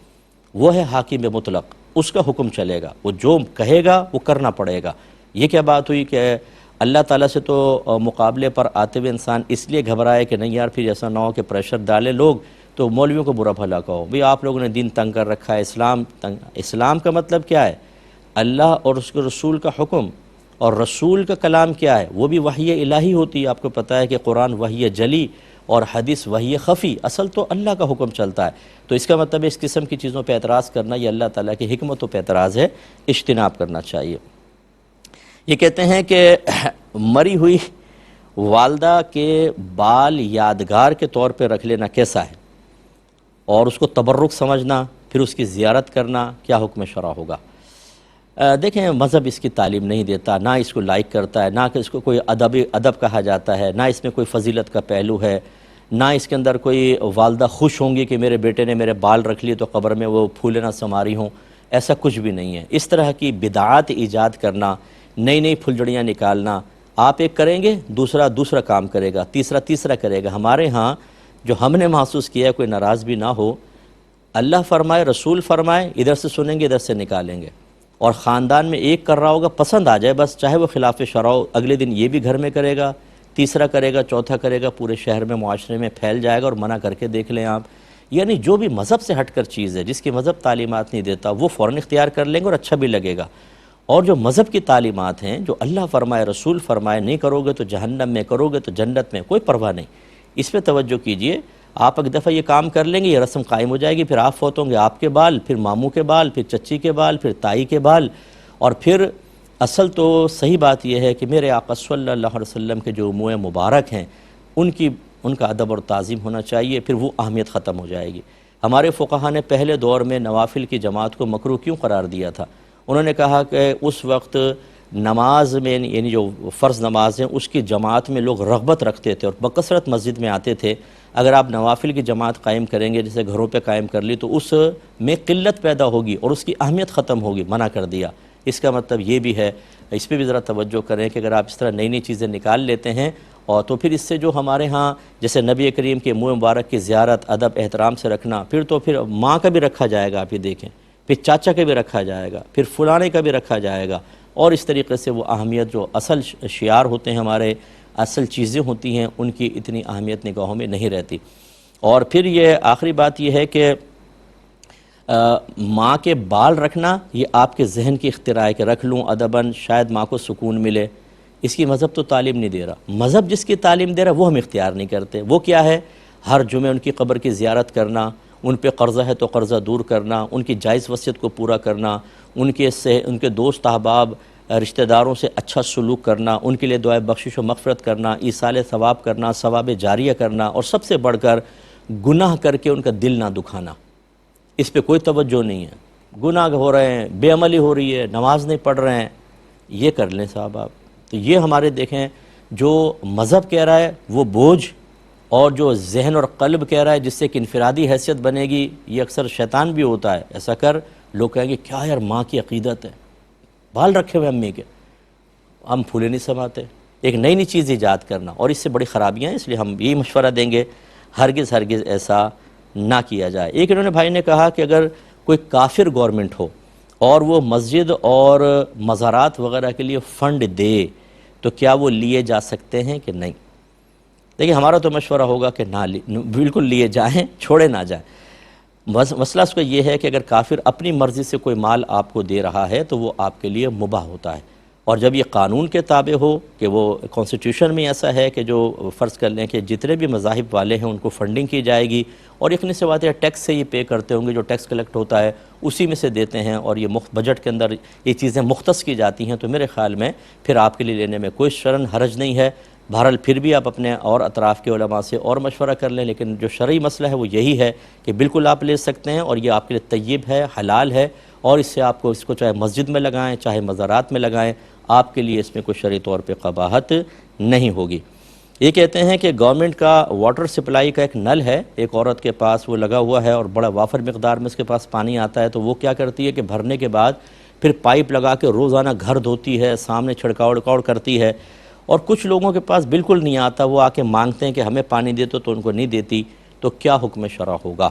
Speaker 1: وہ ہے حاکم مطلق, اس کا حکم چلے گا, وہ جو کہے گا وہ کرنا پڑے گا. یہ کیا بات ہوئی کہ اللہ تعالیٰ سے تو مقابلے پر آتے ہوئے انسان اس لیے گھبرائے کہ نہیں یار پھر ایسا نہ ہو کہ پریشر ڈالے لوگ تو مولویوں کو برا بھلا کہو, بھئی آپ لوگوں نے دین تنگ کر رکھا ہے, اسلام کا مطلب کیا ہے؟ اللہ اور اس کے رسول کا حکم, اور رسول کا کلام کیا ہے؟ وہ بھی وحی الہی ہوتی ہے. آپ کو پتہ ہے کہ قرآن وحی جلی اور حدیث وحی خفی, اصل تو اللہ کا حکم چلتا ہے. تو اس کا مطلب اس قسم کی چیزوں پہ اعتراض کرنا یہ اللہ تعالیٰ کی حکمتوں پہ اعتراض ہے, اجتناب کرنا چاہیے. یہ کہتے ہیں کہ مری ہوئی والدہ کے بال یادگار کے طور پہ رکھ لینا کیسا ہے, اور اس کو تبرک سمجھنا پھر اس کی زیارت کرنا کیا حکم شرع ہوگا؟ دیکھیں مذہب اس کی تعلیم نہیں دیتا, نہ اس کو لائق کرتا ہے, نہ کہ اس کو کوئی ادب کہا جاتا ہے, نہ اس میں کوئی فضیلت کا پہلو ہے, نہ اس کے اندر کوئی والدہ خوش ہوں گی کہ میرے بیٹے نے میرے بال رکھ لیے تو قبر میں وہ پھولے نہ سماری ہوں, ایسا کچھ بھی نہیں ہے. اس طرح کی بدعات ایجاد کرنا, نئی نئی پھلجڑیاں نکالنا, آپ ایک کریں گے دوسرا کام کرے گا, تیسرا کرے گا. ہمارے ہاں جو ہم نے محسوس کیا ہے, کوئی ناراض بھی نہ ہو, اللہ فرمائے رسول فرمائے, ادھر سے سنیں گے ادھر سے نکالیں گے, اور خاندان میں ایک کر رہا ہوگا پسند آ جائے بس, چاہے وہ خلاف شرع ہو, اگلے دن یہ بھی گھر میں کرے گا, تیسرا کرے گا, چوتھا کرے گا, پورے شہر میں معاشرے میں پھیل جائے گا, اور منع کر کے دیکھ لیں آپ. یعنی جو بھی مذہب سے ہٹ کر چیز ہے, جس کی مذہب تعلیمات نہیں دیتا, وہ فوراً اختیار کر لیں گے اور اچھا بھی لگے گا. اور جو مذہب کی تعلیمات ہیں, جو اللہ فرمائے رسول فرمائے, نہیں کرو گے تو جہنم میں, کرو گے تو جنت میں, کوئی پرواہ نہیں. اس پہ توجہ کیجئے. آپ ایک دفعہ یہ کام کر لیں گے, یہ رسم قائم ہو جائے گی, پھر آپ فوت ہوں گے, آپ کے بال, پھر ماموں کے بال, پھر چچی کے بال, پھر تائی کے بال. اور پھر اصل تو صحیح بات یہ ہے کہ میرے آقا صلی اللہ علیہ وسلم کے جو منہ مبارک ہیں ان کا ادب اور تعظیم ہونا چاہیے, پھر وہ اہمیت ختم ہو جائے گی. ہمارے فقہا نے پہلے دور میں نوافل کی جماعت کو مکروہ کیوں قرار دیا تھا؟ انہوں نے کہا کہ اس وقت نماز میں, یعنی جو فرض نماز ہیں اس کی جماعت میں لوگ رغبت رکھتے تھے اور بکثرت مسجد میں آتے تھے. اگر آپ نوافل کی جماعت قائم کریں گے جیسے گھروں پہ قائم کر لی تو اس میں قلت پیدا ہوگی اور اس کی اہمیت ختم ہوگی, منع کر دیا. اس کا مطلب یہ بھی ہے, اس پہ بھی ذرا توجہ کریں کہ اگر آپ اس طرح نئی چیزیں نکال لیتے ہیں اور تو پھر اس سے جو ہمارے ہاں جیسے نبی کریم کے منہ مبارک کی زیارت ادب احترام سے رکھنا, پھر ماں کا بھی رکھا جائے گا, آپ یہ دیکھیں, پھر چاچا کا بھی رکھا جائے گا, پھر فلانے کا بھی رکھا جائے گا, اور اس طریقے سے وہ اہمیت جو اصل شعار ہوتے ہیں ہمارے, اصل چیزیں ہوتی ہیں, ان کی اتنی اہمیت نگاہوں میں نہیں رہتی. اور پھر یہ آخری بات یہ ہے کہ ماں کے بال رکھنا یہ آپ کے ذہن کی اختراع ہے کہ رکھ لوں ادباً, شاید ماں کو سکون ملے. اس کی مذہب تو تعلیم نہیں دے رہا. مذہب جس کی تعلیم دے رہا وہ ہم اختیار نہیں کرتے. وہ کیا ہے؟ ہر جمعے ان کی قبر کی زیارت کرنا, ان پہ قرضہ ہے تو قرضہ دور کرنا, ان کی جائز وصیت کو پورا کرنا, ان کے دوست احباب رشتہ داروں سے اچھا سلوک کرنا, ان کے لیے دعائے بخشش و مغفرت کرنا, ایصال ثواب کرنا, ثواب جاریہ کرنا, اور سب سے بڑھ کر گناہ کر کے ان کا دل نہ دکھانا. اس پہ کوئی توجہ نہیں ہے. گناہ ہو رہے ہیں, بے عملی ہو رہی ہے, نماز نہیں پڑھ رہے ہیں, یہ کر لیں صاحب آپ. تو یہ ہمارے دیکھیں جو مذہب کہہ رہا ہے وہ بوجھ, اور جو ذہن اور قلب کہہ رہا ہے جس سے ایک انفرادی حیثیت بنے گی, یہ اکثر شیطان بھی ہوتا ہے. ایسا کر, لوگ کہیں گے کیا یار ماں کی عقیدت ہے, بال رکھے ہوئے امی کے, ہم پھولے نہیں سماتے. ایک نئی چیز ایجاد کرنا, اور اس سے بڑی خرابیاں ہیں. اس لیے ہم یہی مشورہ دیں گے ہرگز ایسا نہ کیا جائے. ایک انہوں نے بھائی نے کہا کہ اگر کوئی کافر گورنمنٹ ہو اور وہ مسجد اور مزارات وغیرہ کے لیے فنڈ دے تو کیا وہ لیے جا سکتے ہیں کہ نہیں؟ دیکھیں ہمارا تو مشورہ ہوگا کہ بالکل لیے جائیں، چھوڑے نہ جائیں۔ مسئلہ اس کا یہ ہے کہ اگر کافر اپنی مرضی سے کوئی مال آپ کو دے رہا ہے تو وہ آپ کے لیے مباح ہوتا ہے، اور جب یہ قانون کے تابع ہو کہ وہ کانسٹیٹیوشن میں ایسا ہے کہ جو فرض کر لیں کہ جتنے بھی مذاہب والے ہیں ان کو فنڈنگ کی جائے گی، اور یقینی سی بات ہے ٹیکس سے یہ پے کرتے ہوں گے، جو ٹیکس کلیکٹ ہوتا ہے اسی میں سے دیتے ہیں، اور یہ بجٹ کے اندر یہ چیزیں مختص کی جاتی ہیں، تو میرے خیال میں پھر آپ کے لیے لینے میں کوئی شرعاً حرج نہیں ہے۔ بہرحال پھر بھی آپ اپنے اور اطراف کے علماء سے اور مشورہ کر لیں، لیکن جو شرعی مسئلہ ہے وہ یہی ہے کہ بالکل آپ لے سکتے ہیں، اور یہ آپ کے لیے طیب ہے، حلال ہے، اور اس سے آپ کو اس کو چاہے مسجد میں لگائیں چاہے مزارات میں لگائیں، آپ کے لیے اس میں کوئی شرعی طور پہ قباحت نہیں ہوگی۔ یہ کہتے ہیں کہ گورنمنٹ کا واٹر سپلائی کا ایک نل ہے، ایک عورت کے پاس وہ لگا ہوا ہے اور بڑا وافر مقدار میں اس کے پاس پانی آتا ہے، تو وہ کیا کرتی ہے کہ بھرنے کے بعد پھر پائپ لگا کے روزانہ گھر دھوتی ہے، سامنے چھڑکاؤ کرتی ہے، اور کچھ لوگوں کے پاس بالکل نہیں آتا، وہ آ کے مانگتے ہیں کہ ہمیں پانی دے تو ان کو نہیں دیتی، تو کیا حکم شرع ہوگا؟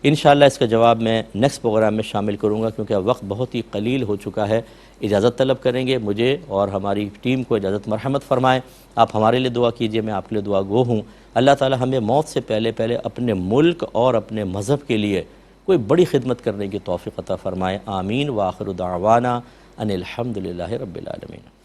Speaker 1: انشاءاللہ اس کا جواب میں نیکسٹ پروگرام میں شامل کروں گا، کیونکہ وقت بہت ہی قلیل ہو چکا ہے۔ اجازت طلب کریں گے، مجھے اور ہماری ٹیم کو اجازت مرحمت فرمائیں۔ آپ ہمارے لیے دعا کیجئے، میں آپ کے لیے دعا گو ہوں۔ اللہ تعالی ہمیں موت سے پہلے اپنے ملک اور اپنے مذہب کے لیے کوئی بڑی خدمت کرنے کی توفیق عطا فرمائے۔ آمین۔ وآخر دعوانا ان الحمدللہ رب العالمین۔